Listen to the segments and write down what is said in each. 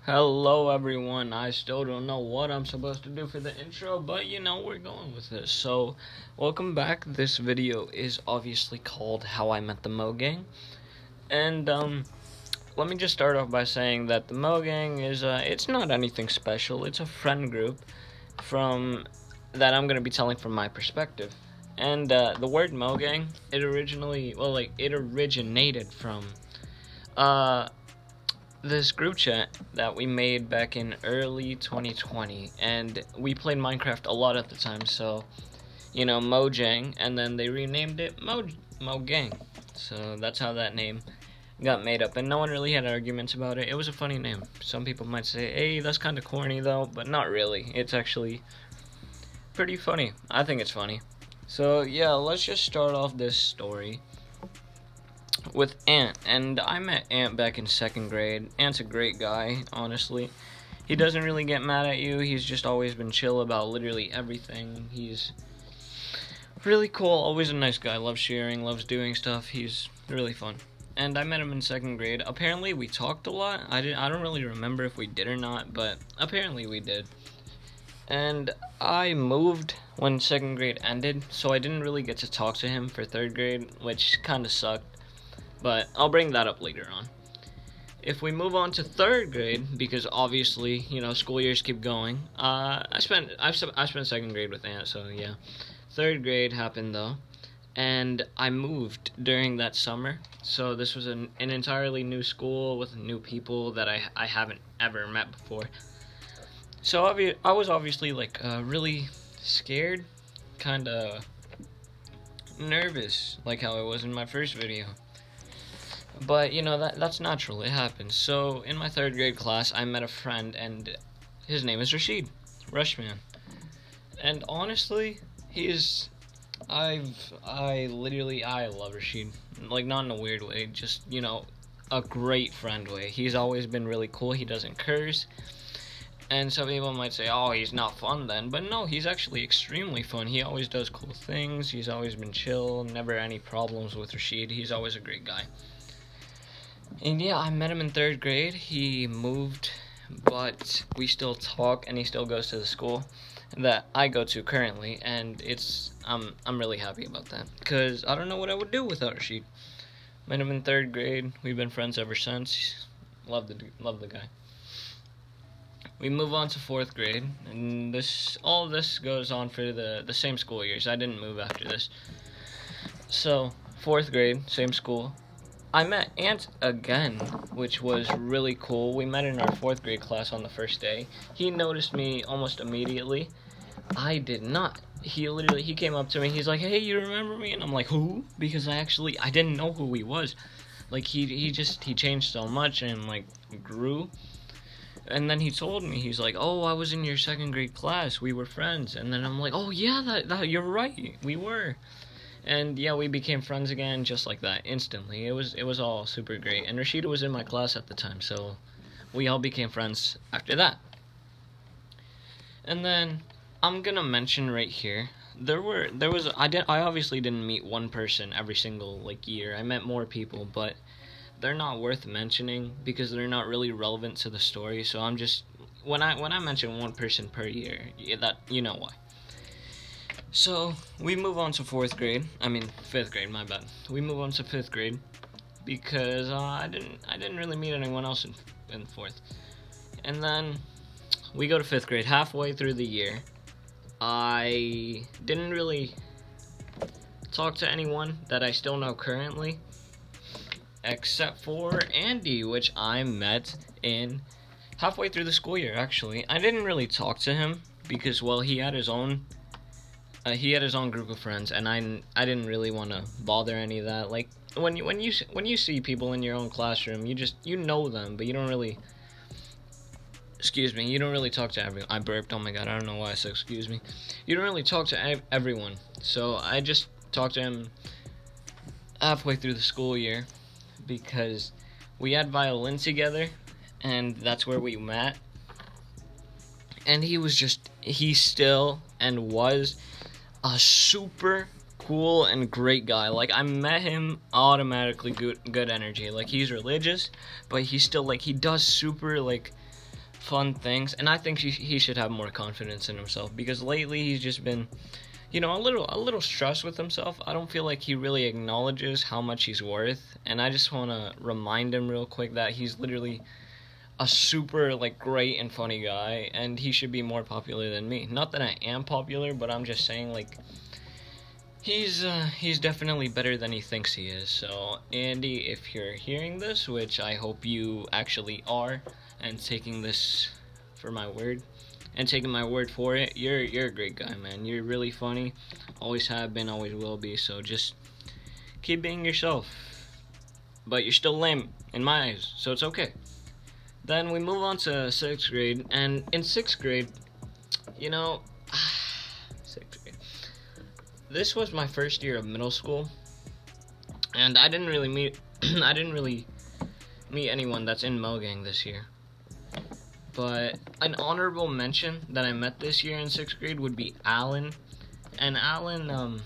Hello everyone, I still don't know what I'm supposed to do for the intro, but we're going with this. So, welcome back. This video is obviously called How I Met the Mogang. And, let me just start off by saying that the Mogang is, it's not anything special. It's a friend group from, that I'm going to be telling from my perspective. And, the word Mogang, it originated from, uh, this group chat that we made back in early 2020, and we played Minecraft a lot at the time. So, Mojang, and then they renamed it Mogang. So that's how that name got made up, and no one really had arguments about it. It was a funny name. Some people might say, "Hey, that's kind of corny, though," but not really. It's actually pretty funny. I think it's funny. So yeah, let's just start off this story with Ant, and I met Ant back in second grade. Ant's a great guy, honestly. He doesn't really get mad at you. He's just always been chill about literally everything. He's really cool, always a nice guy. Loves sharing, loves doing stuff. He's really fun. And I met him in second grade. Apparently, we talked a lot. I don't really remember if we did or not, but apparently we did. And I moved when second grade ended, so I didn't really get to talk to him for third grade, which kind of sucked. But I'll bring that up later on. If we move on to third grade, because obviously, school years keep going. I spent second grade with Aunt, so yeah. Third grade happened though, and I moved during that summer. So this was an entirely new school with new people that I haven't ever met before. So I was obviously really scared, kind of nervous, like how I was in my first video. But that's natural. It happens. So in my third grade class, I met a friend, and his name is Rashid, Rushman. And honestly, I love Rashid. Like, not in a weird way, just a great friend way. He's always been really cool. He doesn't curse. And some people might say, "Oh, he's not fun then," but no, he's actually extremely fun. He always does cool things. He's always been chill. Never any problems with Rashid. He's always a great guy. And yeah, I met him in third grade. He moved, but we still talk, and he still goes to the school that I go to currently, and I'm really happy about that, because I don't know what I would do without Rashid. Met him in third grade. We've been friends ever since. Love the guy. We move on to fourth grade, and all of this goes on for the same school years. I didn't move after this. So fourth grade, same school. I met Ant again, which was really cool. We met in our fourth grade class on the first day. He noticed me almost immediately. I did not. He came up to me. He's like, "Hey, you remember me?" And I'm like, "Who?" Because I didn't know who he was. Like, he changed so much and grew. And then he told me, he's like, "Oh, I was in your second grade class. We were friends." And then I'm like, "Oh yeah, that you're right. We were." And yeah, we became friends again, just like that, instantly. It was all super great. And Rashida was in my class at the time, so we all became friends after that. And then I'm gonna mention right here, I obviously didn't meet one person every single year. I met more people, but they're not worth mentioning because they're not really relevant to the story. So I'm just when I mention one person per year, that you know why. So we move on to fifth grade. My bad. We move on to fifth grade because I didn't really meet anyone else in fourth. And then we go to fifth grade. Halfway through the year, I didn't really talk to anyone that I still know currently, except for Andy, which I met in halfway through the school year. Actually, I didn't really talk to him because, well, he had his own group of friends, and I didn't really want to bother any of that. Like when you see people in your own classroom, you know them, but you don't really. Excuse me. You don't really talk to everyone. I burped. Oh my god. I don't know why I said excuse me. You don't really talk to everyone. So I just talked to him halfway through the school year because we had violin together, and that's where we met. And he still and was a super cool and great guy. Like, I met him, automatically good energy. Like, he's religious, but he's still he does super fun things, and I think he should have more confidence in himself, because lately he's just been, a little stressed with himself. I don't feel like he really acknowledges how much he's worth, and I just want to remind him real quick that he's literally a super like great and funny guy, and he should be more popular than me. Not that I am popular, but I'm just saying, like, he's definitely better than he thinks he is. So Andy, if you're hearing this, which I hope you actually are, and taking this for my word, and taking my word for it, you're a great guy, man. You're really funny, always have been, always will be. So just keep being yourself, but you're still lame in my eyes, so it's okay. Then we move on to sixth grade, and in sixth grade, you know, sixth grade. This was my first year of middle school, and I didn't really meet I didn't really meet anyone that's in Mogang this year. But an honorable mention that I met this year in sixth grade would be Alan. And Alan,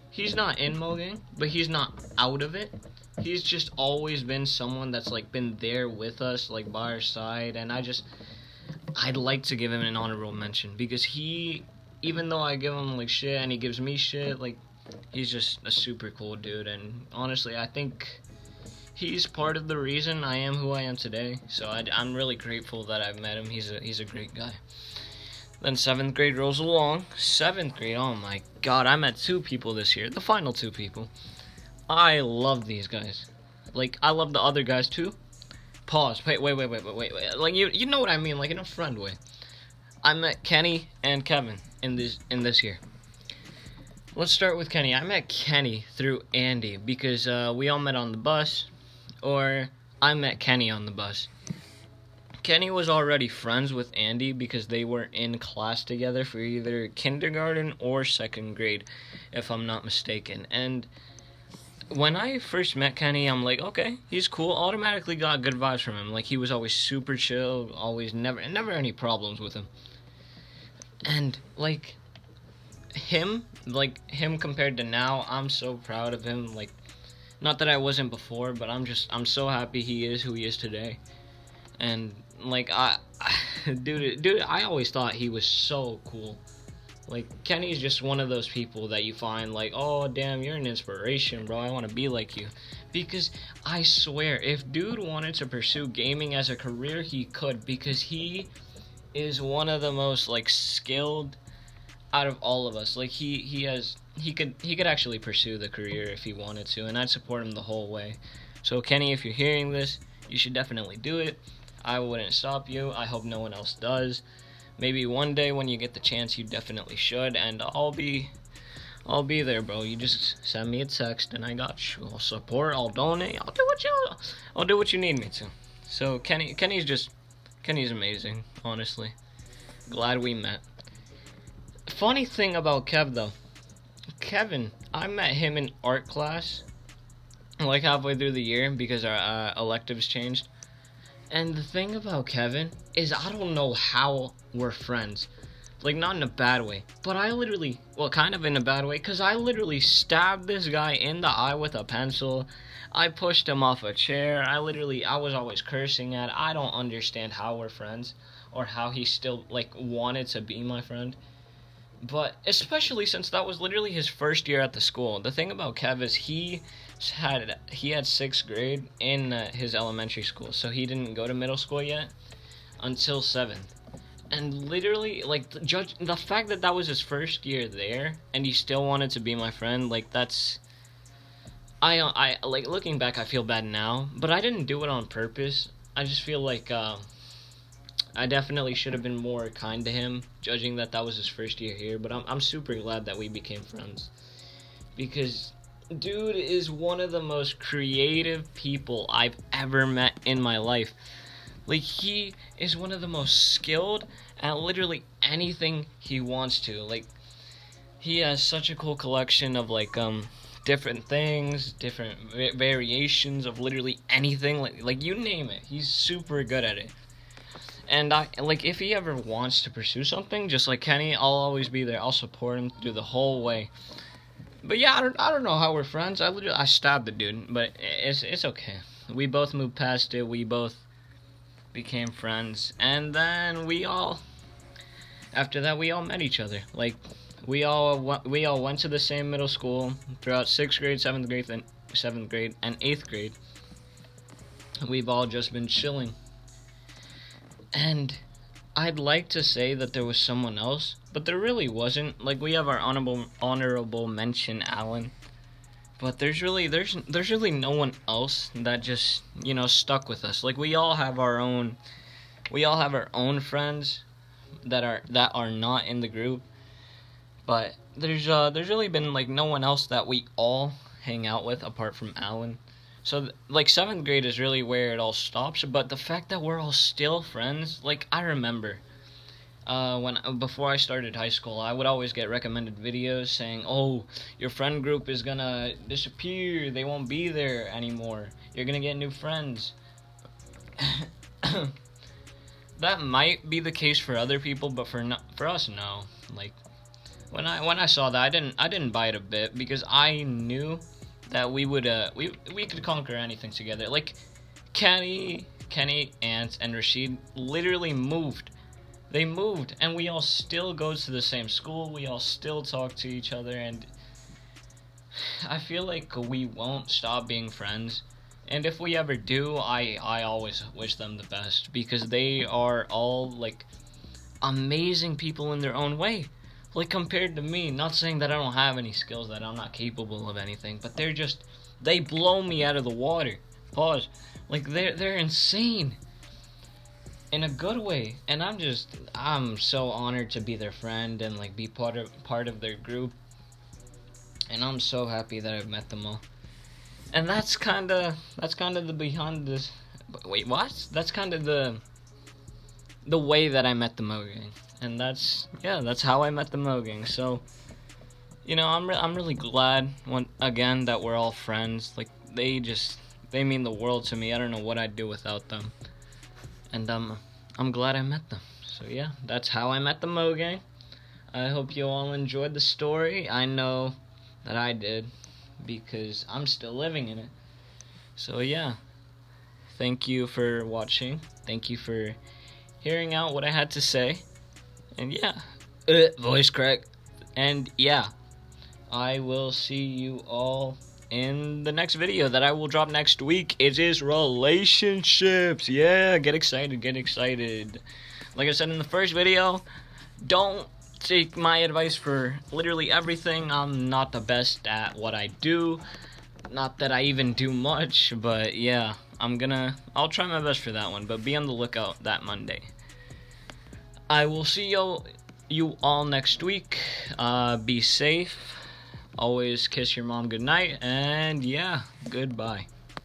he's not in Mogang, but he's not out of it. He's just always been someone that's like been there with us, like by our side, and I'd like to give him an honorable mention, because even though I give him like shit and he gives me shit, like, he's just a super cool dude, and honestly, I think he's part of the reason I am who I am today. So I'm really grateful that I've met him. He's a great guy. Then seventh grade rolls along. Seventh grade, oh my god, I met two people this year, the final two people. I love these guys. Like, I love the other guys too. Pause. Wait. Like, you know what I mean, like in a friend way. I met Kenny and Kevin in this year. Let's start with Kenny. I met Kenny through Andy, because we all met on the bus, or I met Kenny on the bus. Kenny was already friends with Andy because they were in class together for either kindergarten or second grade, if I'm not mistaken. And when I first met Kenny, I'm like, okay, he's cool. Automatically got good vibes from him. Like, he was always super chill, always never any problems with him. And like him compared to now, I'm so proud of him. Like, not that I wasn't before, but I'm so happy he is who he is today. And like, dude, I always thought he was so cool. Like, Kenny's just one of those people that you find like, oh damn, you're an inspiration, bro. I want to be like you. Because I swear, if dude wanted to pursue gaming as a career, he could, because he is one of the most like skilled out of all of us. Like, he could actually pursue the career if he wanted to, and I'd support him the whole way. So Kenny, if you're hearing this, you should definitely do it. I wouldn't stop you. I hope no one else does. Maybe one day when you get the chance, you definitely should, and I'll be there, bro. You just send me a text, and I got you. I'll support. I'll donate. I'll do what you need me to. So Kenny's amazing. Honestly, glad we met. Funny thing about Kev though, Kevin, I met him in art class, like halfway through the year, because our electives changed. And the thing about Kevin is, I don't know how we're friends. Like, not in a bad way, but kind of in a bad way, because I literally stabbed this guy in the eye with a pencil. I pushed him off a chair. I was always cursing at. I don't understand how we're friends, or how he still, like, wanted to be my friend. But especially since that was literally his first year at the school. The thing about Kev is he had sixth grade in his elementary school, so he didn't go to middle school yet until seventh. And literally, like, the fact that was his first year there, and he still wanted to be my friend, like, that's, I like, looking back, I feel bad now, but I didn't do it on purpose. I just feel like I definitely should have been more kind to him, judging that was his first year here. But I'm super glad that we became friends, because dude is one of the most creative people I've ever met in my life. Like, he is one of the most skilled at literally anything he wants to. Like, he has such a cool collection of like different things, different variations of literally anything. Like you name it, he's super good at it. And if he ever wants to pursue something, just like Kenny, I'll always be there. I'll support him through the whole way. But yeah, I don't know how we're friends. I stabbed the dude, but it's okay. We both moved past it. We both became friends, and then after that we all met each other. Like we all went to the same middle school throughout 6th grade, 7th grade, and 8th grade. We've all just been chilling. And I'd like to say that there was someone else, but there really wasn't. Like, we have our honorable mention, Alan, but there's really no one else that just, stuck with us. Like, we all have our own friends that are not in the group, but there's really been like no one else that we all hang out with apart from Alan. So like 7th grade is really where it all stops. But the fact that we're all still friends, like I remember before I started high school, I would always get recommended videos saying, "Oh, your friend group is gonna disappear. They won't be there anymore. You're gonna get new friends." That might be the case for other people, but for us, no. Like when I saw that, I didn't buy it a bit, because I knew that we could conquer anything together. Like Kenny, Ant, and Rashid literally moved. They moved, and we all still go to the same school. We all still talk to each other, and I feel like we won't stop being friends. And if we ever do, I always wish them the best, because they are all like amazing people in their own way. Like compared to me, not saying that I don't have any skills, that I'm not capable of anything, but they blow me out of the water. Pause. Like they're insane in a good way, and I'm so honored to be their friend and like be part of their group. And I'm so happy that I've met them all. And that's kind of the behind this. Wait, what? That's kind of the way that I met the Mogang, and that's how I met the Mogang. So, I'm really glad again that we're all friends. Like they mean the world to me. I don't know what I'd do without them, and I'm glad I met them. So yeah, that's how I met the Mogang. I hope you all enjoyed the story. I know that I did, because I'm still living in it. So yeah, thank you for watching. Thank you for hearing out what I had to say. And yeah, voice crack. And yeah, I will see you all in the next video that I will drop next week. It is relationships. Yeah, get excited. Like I said in the first video, don't take my advice for literally everything. I'm not the best at what I do. Not that I even do much, but yeah, I'll try my best for that one, but be on the lookout that Monday. I will see you all next week. Be safe. Always kiss your mom goodnight, and yeah, goodbye.